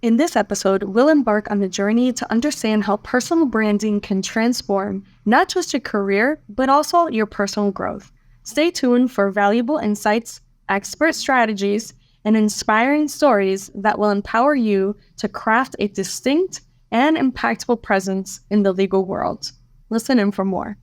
In this episode, we'll embark on the journey to understand how personal branding can transform not just your career, but also your personal growth. Stay tuned for valuable insights, expert strategies, and inspiring stories that will empower you to craft a distinct and impactful presence in the legal world. Listen in for more.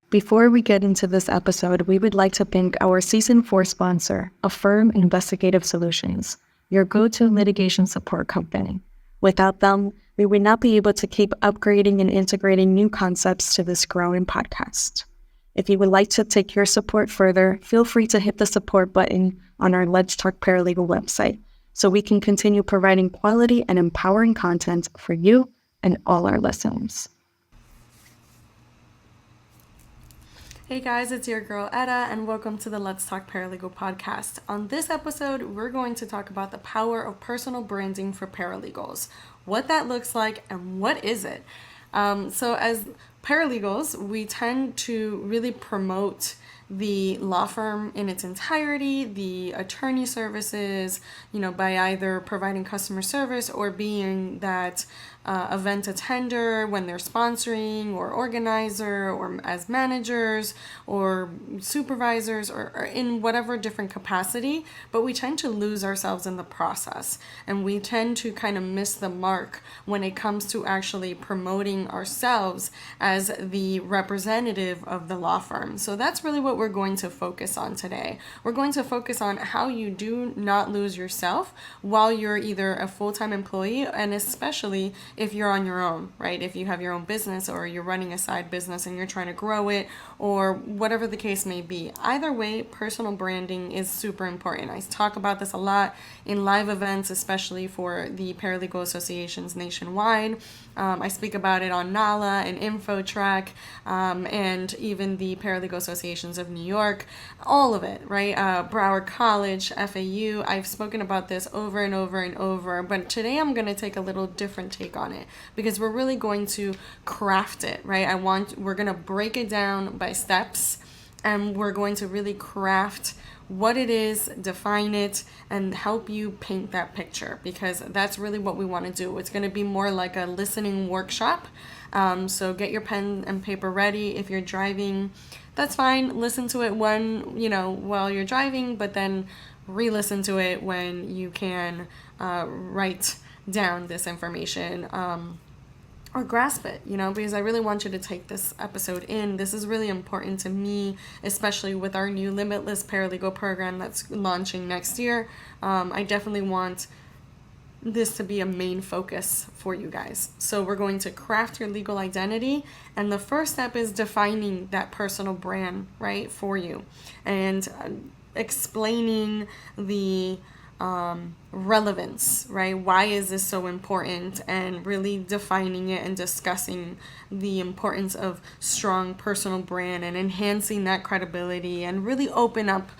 Before we get into this episode, we would like to thank our Season 4 sponsor, Affirm Investigative Solutions, your go-to litigation support company. Without them, we would not be able to keep upgrading and integrating new concepts to this growing podcast. If you would like to take your support further, feel free to hit the support button on our Let's Talk Paralegal website so we can continue providing quality and empowering content for you and all our listeners. Hey guys, it's your girl Etta, and welcome to the Let's Talk Paralegal podcast. On this episode, we're going to talk about the power of personal branding for paralegals, what that looks like, and what is it. So as paralegals, we tend to really promote the law firm in its entirety, the attorney services, by either providing customer service or being that event attender when they're sponsoring or organizer or as managers or supervisors or in whatever different capacity, but we tend to lose ourselves in the process, and we tend to kind of miss the mark when it comes to actually promoting ourselves as the representative of the law firm. So that's really what we're going to focus on today. We're going to focus on how you do not lose yourself while you're either a full-time employee, and especially if you're on your own, right? If you have your own business or you're running a side business and you're trying to grow it or whatever the case may be. Either way, personal branding is super important. I talk about this a lot in live events, especially for the paralegal associations nationwide. I speak about it on NALA and InfoTrack, and even the Paralegal Associations of New York, all of it, right? Broward College, FAU. I've spoken about this over and over and over, but today I'm going to take a little different take on it because we're really going to craft it, right? We're going to break it down by steps, and we're going to really craft what it is, define it, and help you paint that picture, because that's really what we want to do. It's going to be more like a listening workshop. So get your pen and paper ready. If you're driving, that's fine. Listen to it while you're driving, but then re-listen to it when you can write down this information. Or grasp it, because I really want you to take this episode in. This is really important to me, especially with our new Limitless Paralegal program that's launching next year. I definitely want this to be a main focus for you guys. So we're going to craft your legal identity, and the first step is defining that personal brand, right, for you, and explaining the relevance, right? Why is this so important? And really defining it and discussing the importance of strong personal brand and enhancing that credibility and really open up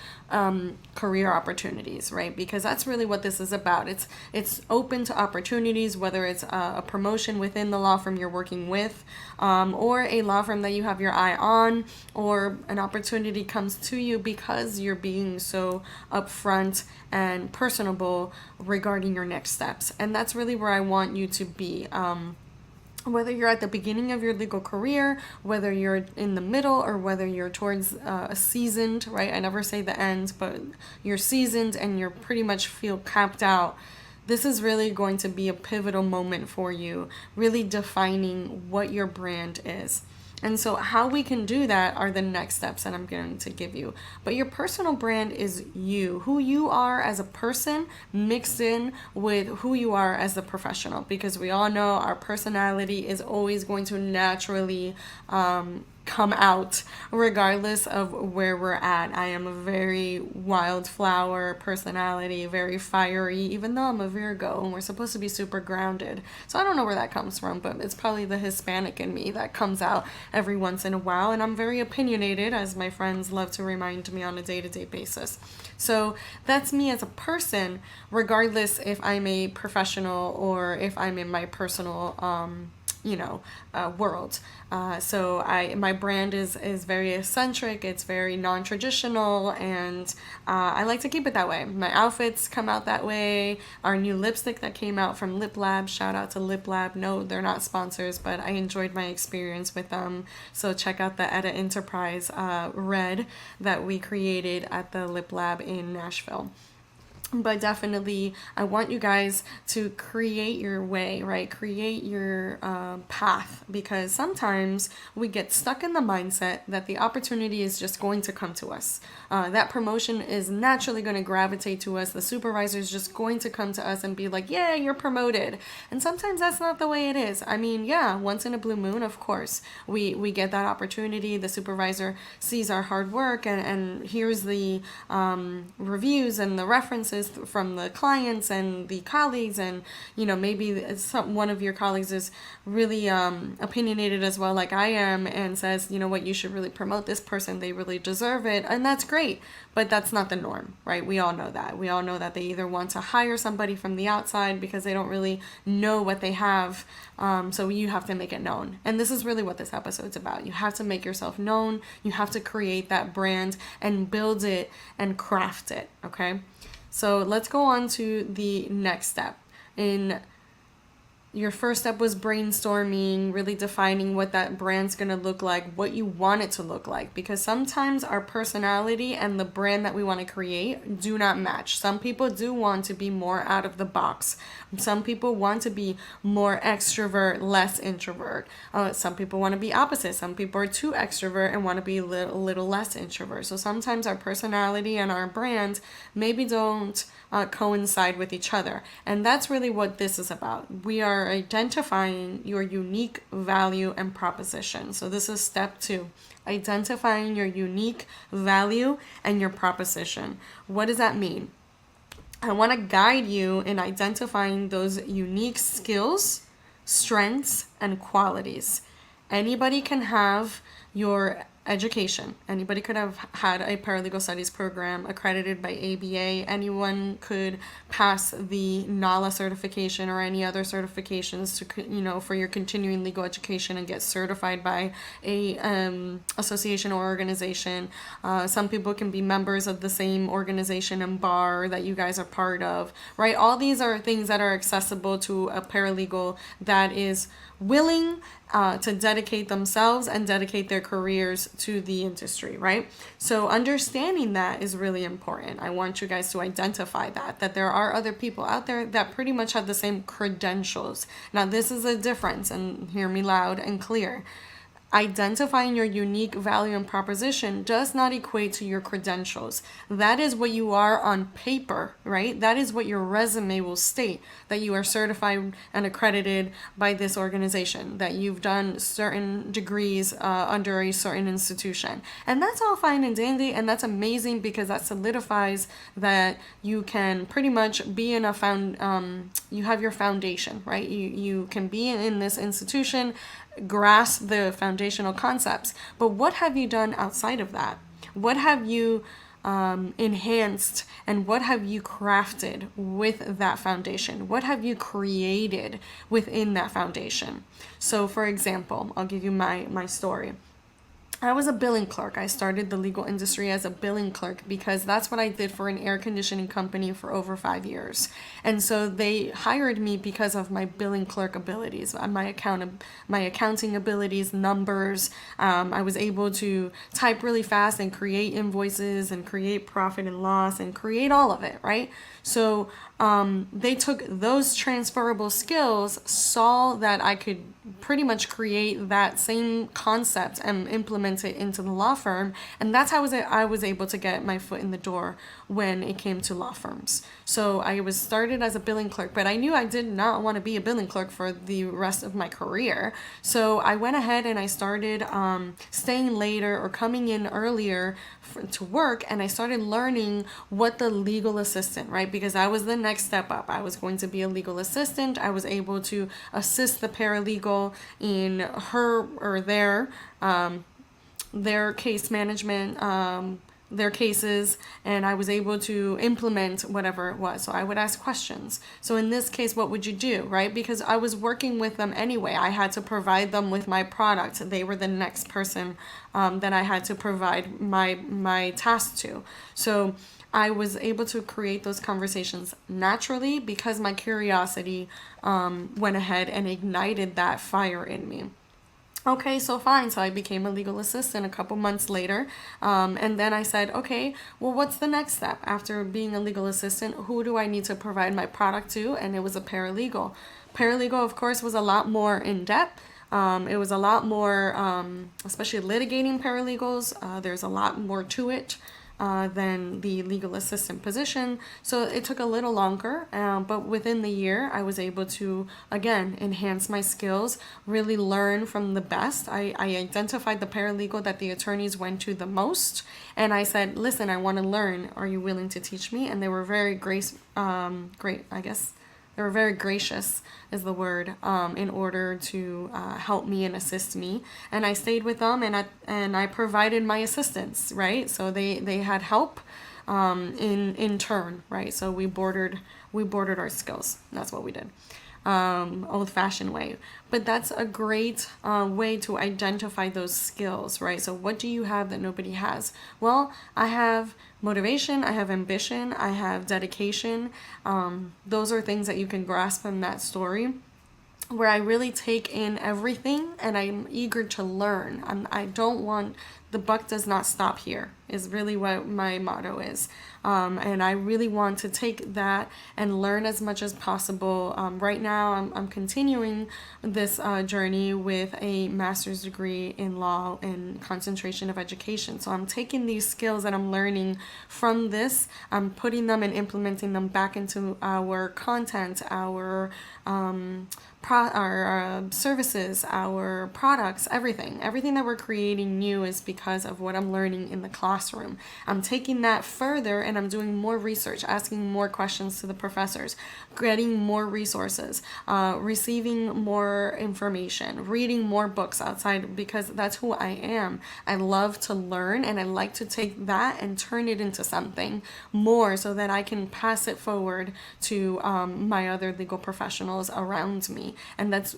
career opportunities, right? Because that's really what this is about. It's open to opportunities, whether it's a promotion within the law firm you're working with, or a law firm that you have your eye on, or an opportunity comes to you because you're being so upfront and personable regarding your next steps. And that's really where I want you to be. Whether you're at the beginning of your legal career, whether you're in the middle, or whether you're towards a seasoned, right? I never say the end, but you're seasoned and you're pretty much feel capped out. This is really going to be a pivotal moment for you, really defining what your brand is. And so how we can do that are the next steps that I'm going to give you. But your personal brand is you, who you are as a person mixed in with who you are as a professional, because we all know our personality is always going to naturally come out regardless of where we're at. I am a very wildflower personality, very fiery, even though I'm a Virgo and we're supposed to be super grounded. So I don't know where that comes from, but it's probably the Hispanic in me that comes out every once in a while. And I'm very opinionated, as my friends love to remind me on a day-to-day basis. So that's me as a person, regardless if I'm a professional or if I'm in my personal world. So my brand is very eccentric. It's very non-traditional, and I like to keep it that way. My outfits come out that way. Our new lipstick that came out from Lip Lab, shout out to Lip Lab. No, they're not sponsors, but I enjoyed my experience with them. So check out the Etta Enterprise red that we created at the Lip Lab in Nashville. But definitely, I want you guys to create your way, right? Create your path, because sometimes we get stuck in the mindset that the opportunity is just going to come to us. That promotion is naturally going to gravitate to us. The supervisor is just going to come to us and be like, yeah, you're promoted. And sometimes that's not the way it is. I mean, yeah, once in a blue moon, of course, we get that opportunity. The supervisor sees our hard work and hears the reviews and the references from the clients and the colleagues, and maybe one of your colleagues is really opinionated as well, like I am, and says, what, you should really promote this person, they really deserve it, and that's great. But that's not the norm, right? We all know that they either want to hire somebody from the outside because they don't really know what they have, so you have to make it known. And this is really what this episode's about. You have to make yourself known. You have to create that brand and build it and craft it, okay? So let's go on to the next step. Your first step was brainstorming, really defining what that brand's going to look like, what you want it to look like. Because sometimes our personality and the brand that we want to create do not match. Some people do want to be more out of the box. Some people want to be more extrovert, less introvert. Some people want to be opposite. Some people are too extrovert and want to be a little less introvert. So sometimes our personality and our brand maybe don't coincide with each other. And that's really what this is about. We are identifying your unique value and proposition. So this is step 2, identifying your unique value and your proposition. What does that mean? I want to guide you in identifying those unique skills, strengths, and qualities. Anybody can have your education. Anybody could have had a paralegal studies program accredited by ABA. Anyone could pass the NALA certification or any other certifications to, for your continuing legal education and get certified by a association or organization. Some people can be members of the same organization and bar that you guys are part of, right? All these are things that are accessible to a paralegal that is willing to dedicate themselves and dedicate their careers to the industry, right? So understanding that is really important. I want you guys to identify that there are other people out there that pretty much have the same credentials. Now, this is a difference, and hear me loud and clear. Identifying your unique value and proposition does not equate to your credentials. That is what you are on paper, right? That is what your resume will state, that you are certified and accredited by this organization, that you've done certain degrees under a certain institution. And that's all fine and dandy, and that's amazing because that solidifies that you can pretty much be in you have your foundation, right? You can be in this institution, grasp the foundational concepts, but what have you done outside of that? What have you enhanced, and what have you crafted with that foundation? What have you created within that foundation? So for example, I'll give you my story. I was a billing clerk. I started the legal industry as a billing clerk because that's what I did for an air conditioning company for over 5 years. And so they hired me because of my billing clerk abilities, my accounting abilities, numbers. I was able to type really fast and create invoices and create profit and loss and create all of it, right? So they took those transferable skills, saw that I could pretty much create that same concept and implement it into the law firm. And that's how I was able to get my foot in the door when it came to law firms. So I was started as a billing clerk, but I knew I did not want to be a billing clerk for the rest of my career. So I went ahead and I started staying later or coming in earlier to work, and I started learning what the legal assistant, right? Because I was the next step up. I was going to be a legal assistant. I was able to assist the paralegal in her or their case management their cases, and I was able to implement whatever it was. So I would ask questions. So in this case, what would you do, right? Because I was working with them anyway. I had to provide them with my product. They were the next person that I had to provide my task to. So I was able to create those conversations naturally because my curiosity went ahead and ignited that fire in me. Okay, so fine. So I became a legal assistant a couple months later. And then I said, okay, well, what's the next step? After being a legal assistant, who do I need to provide my product to? And it was a paralegal. Paralegal, of course, was a lot more in depth. It was a lot more, especially litigating paralegals, there's a lot more to it. Than the legal assistant position. So it took a little longer, but within the year, I was able to, again, enhance my skills, really learn from the best. I identified the paralegal that the attorneys went to the most, and I said, listen, I want to learn. Are you willing to teach me? And they were very great, I guess. They were very gracious, is the word, in order to help me and assist me. And I stayed with them, and I provided my assistance, right? So they had help in turn, right? So we bordered our skills. That's what we did. Old-fashioned way. But that's a great way to identify those skills, right? So what do you have that nobody has? Well, I have motivation, I have ambition, I have dedication. Those are things that you can grasp from that story, where I really take in everything and I'm eager to learn. I don't want, the buck does not stop here, is really what my motto is. And I really want to take that and learn as much as possible. Right now, I'm continuing this journey with a master's degree in law and concentration of education. So I'm taking these skills that I'm learning from this, I'm putting them and implementing them back into our content, our services, our products, everything that we're creating new is because of what I'm learning in the classroom. I'm taking that further and I'm doing more research, asking more questions to the professors, getting more resources, receiving more information, reading more books outside, because that's who I am. I love to learn, and I like to take that and turn it into something more so that I can pass it forward to my other legal professionals around me. And that's,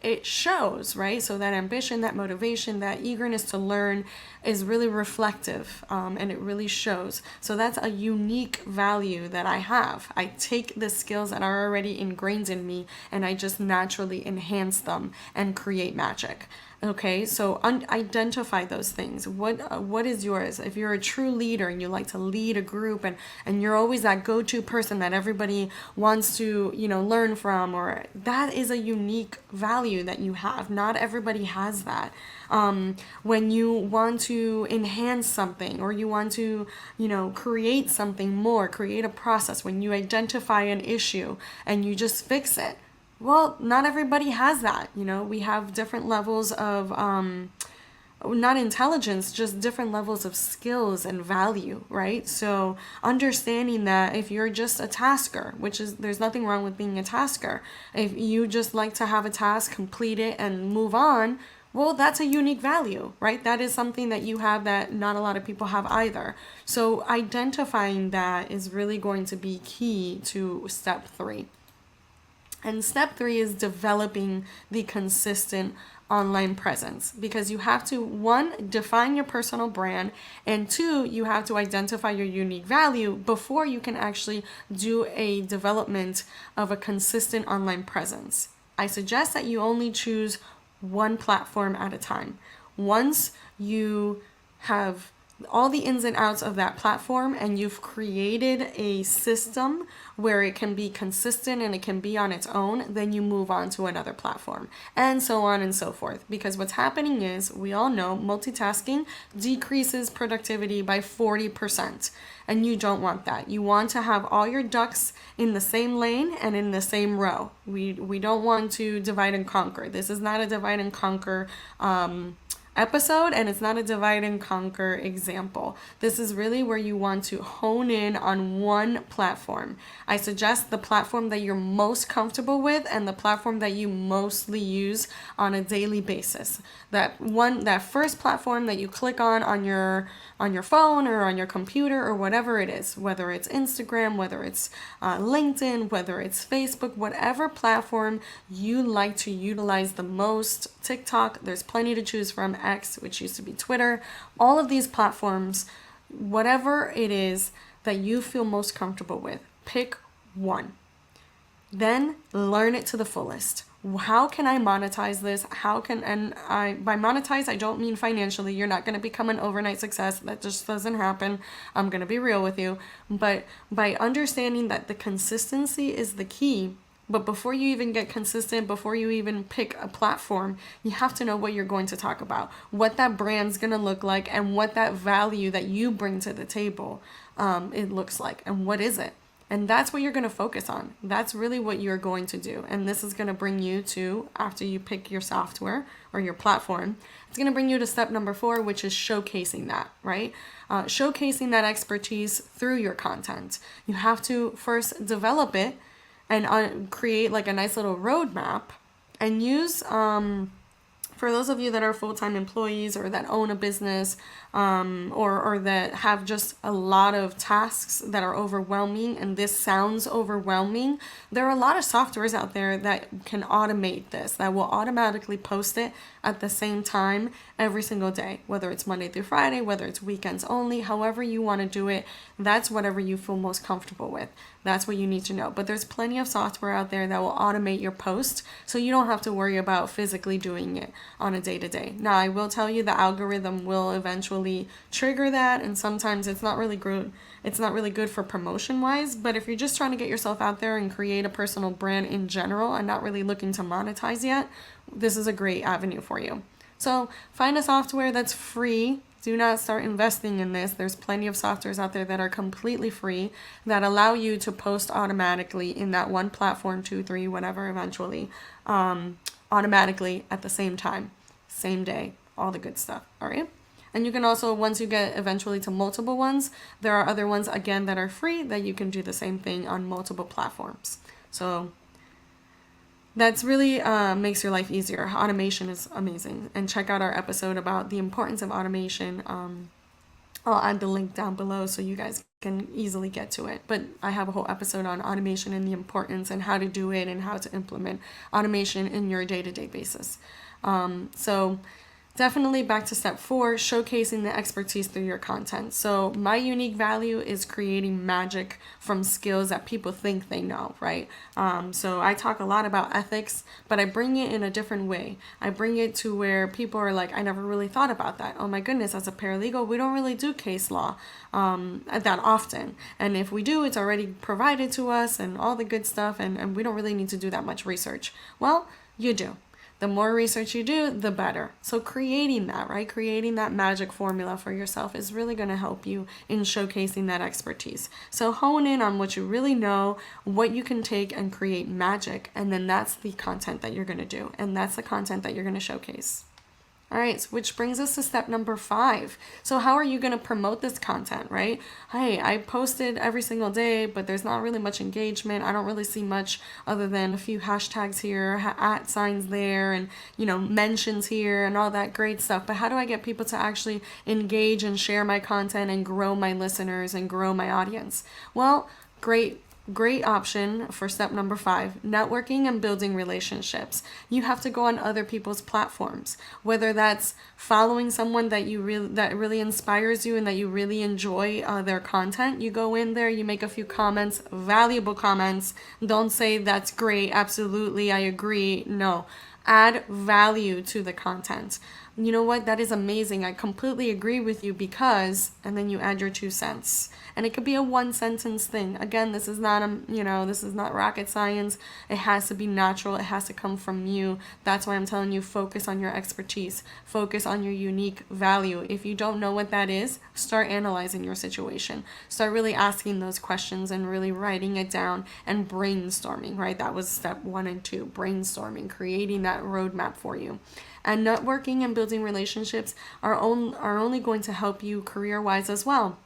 it shows, right? So that ambition, that motivation, that eagerness to learn is really reflective, and it really shows. So that's a unique value that I have. I take the skills that are already ingrained in me and I just naturally enhance them and create magic. Okay, so identify those things. What is yours? If you're a true leader and you like to lead a group, and you're always that go-to person that everybody wants to, learn from, or that is a unique value that you have. Not everybody has that. When you want to enhance something, or you want to, create something more, create a process, when you identify an issue and you just fix it. Well, not everybody has that. We have different levels of, not intelligence, just different levels of skills and value, right? So understanding that if you're just a tasker, there's nothing wrong with being a tasker. If you just like to have a task, complete it, and move on, well, that's a unique value, right? That is something that you have that not a lot of people have either. So identifying that is really going to be key to step 3. And step 3 is developing the consistent online presence, because you have to, 1, define your personal brand, and 2, you have to identify your unique value before you can actually do a development of a consistent online presence. I suggest that you only choose one platform at a time. Once you have all the ins and outs of that platform and you've created a system where it can be consistent and it can be on its own, then you move on to another platform, and so on and so forth. Because what's happening is, we all know, multitasking decreases productivity by 40%, and you don't want that. You want to have all your ducks in the same lane and in the same row. We don't want to divide and conquer. This is not a divide and conquer episode, and it's not a divide and conquer example. This is really where you want to hone in on one platform. I suggest the platform that you're most comfortable with and the platform that you mostly use on a daily basis. That first platform that you click on your phone or on your computer or whatever it is, whether it's Instagram, whether it's LinkedIn, whether it's Facebook, whatever platform you like to utilize the most. TikTok, there's plenty to choose from. X, which used to be Twitter. All of these platforms, whatever it is that you feel most comfortable with, pick one. Then learn it to the fullest. How can I monetize this? By monetize, I don't mean financially. You're not going to become an overnight success. That just doesn't happen. I'm going to be real with you. But by understanding that the consistency is the key, but before you even get consistent, before you even pick a platform, you have to know what you're going to talk about, what that brand's going to look like, and what that value that you bring to the table it looks like, and what is it. And that's what you're going to focus on. That's really what you're going to do. And this is going to bring you to, after you pick your software or your platform, it's going to bring you to step number 4, which is showcasing that, right? Showcasing that expertise through your content. You have to first develop it and create like a nice little roadmap and use, for those of you that are full-time employees or that own a business or that have just a lot of tasks that are overwhelming, and this sounds overwhelming, there are a lot of softwares out there that can automate this, that will automatically post it at the same time every single day, whether it's Monday through Friday, whether it's weekends only, however you want to do it. That's whatever you feel most comfortable with. That's what you need to know. But there's plenty of software out there that will automate your post, so you don't have to worry about physically doing it on a day-to-day. Now, I will tell you the algorithm will eventually trigger that, and sometimes it's not really good. It's not really good for promotion-wise, but if you're just trying to get yourself out there and create a personal brand in general and not really looking to monetize yet, this is a great avenue for you. So find a software that's free. Do not start investing in this. There's plenty of softwares out there that are completely free that allow you to post automatically in that one platform, 2, 3, whatever, eventually, automatically at the same time, same day, all the good stuff. All right. And you can also, once you get eventually to multiple ones, there are other ones again that are free that you can do the same thing on multiple platforms. So that's really makes your life easier. Automation is amazing. And check out our episode about the importance of automation. I'll add the link down below so you guys can easily get to it. But I have a whole episode on automation and the importance and how to do it and how to implement automation in your day-to-day basis. So definitely back to step 4, showcasing the expertise through your content. So my unique value is creating magic from skills that people think they know, right? So I talk a lot about ethics, but I bring it in a different way. I bring it to where people are like, I never really thought about that. Oh my goodness, as a paralegal, we don't really do case law that often. And if we do, it's already provided to us and all the good stuff, and we don't really need to do that much research. Well, you do. The more research you do, the better. So creating that, right? Creating that magic formula for yourself is really going to help you in showcasing that expertise. So hone in on what you really know, what you can take and create magic. And then that's the content that you're going to do. And that's the content that you're going to showcase. All right, which brings us to step number 5. So how are you going to promote this content, right? Hey, I posted every single day, but there's not really much engagement. I don't really see much other than a few hashtags here, at signs there, and, mentions here and all that great stuff. But how do I get people to actually engage and share my content and grow my listeners and grow my audience? Well, great option for step number 5, networking and building relationships. You have to go on other people's platforms, whether that's following someone that really inspires you and that you really enjoy their content. You go in there, you make a few comments, valuable comments. Don't say that's great, absolutely, I agree. No, add value to the content. You know what? That is amazing. I completely agree with you because, and then you add your 2 cents. And it could be a 1-sentence thing. Again, this is not this is not rocket science. It has to be natural. It has to come from you. That's why I'm telling you, focus on your expertise. Focus on your unique value. If you don't know what that is, start analyzing your situation. Start really asking those questions and really writing it down and brainstorming, right? That was step 1 and 2, brainstorming, creating that roadmap for you. And networking and building relationships are only going to help you career-wise as well.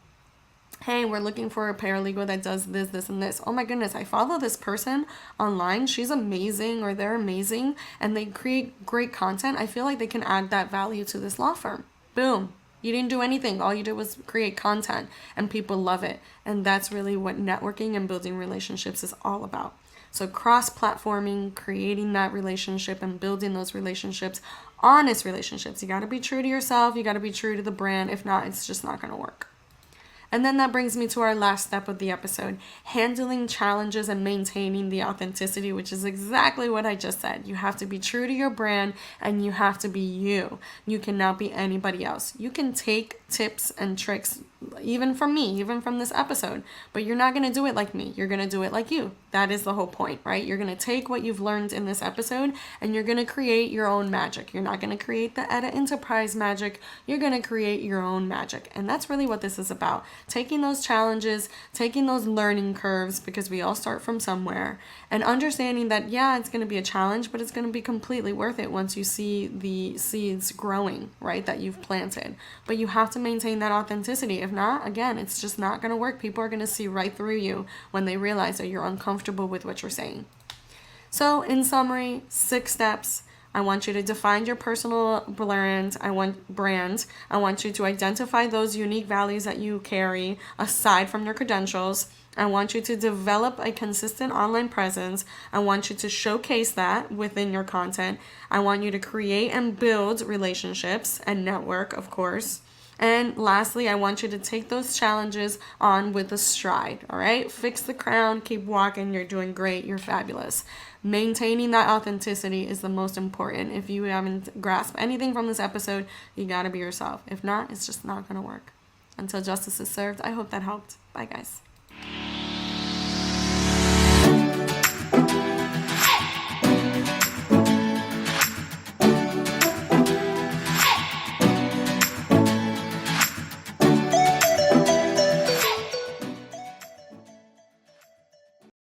Hey, we're looking for a paralegal that does this, this, and this. Oh my goodness, I follow this person online. She's amazing, or they're amazing, and they create great content. I feel like they can add that value to this law firm. Boom. You didn't do anything. All you did was create content, and people love it. And that's really what networking and building relationships is all about. So cross-platforming, creating that relationship and building those relationships, honest relationships. You got to be true to yourself. You got to be true to the brand. If not, it's just not going to work. And then that brings me to our last step of the episode, handling challenges and maintaining the authenticity, which is exactly what I just said. You have to be true to your brand, and you have to be you. You cannot be anybody else. You can take tips and tricks, even from me, even from this episode, but you're not going to do it like me. You're going to do it like you. That is the whole point, right? You're going to take what you've learned in this episode, and you're going to create your own magic. You're not going to create the Etta Enterprise magic. You're going to create your own magic. And that's really what this is about. Taking those challenges, taking those learning curves, because we all start from somewhere, and understanding that, yeah, it's going to be a challenge, but it's going to be completely worth it once you see the seeds growing, right, that you've planted. But you have to maintain that authenticity. If not, again, it's just not going to work. People are going to see right through you when they realize that you're uncomfortable with what you're saying. So in summary, 6 steps. I want you to define your personal brand. I want you to identify those unique values that you carry aside from your credentials. I want you to develop a consistent online presence. I want you to showcase that within your content. I want you to create and build relationships and network, of course. And lastly, I want you to take those challenges on with a stride, all right? Fix the crown, keep walking, you're doing great, you're fabulous. Maintaining that authenticity is the most important. If you haven't grasped anything from this episode, you gotta be yourself. If not, it's just not gonna work. Until justice is served, I hope that helped. Bye, guys.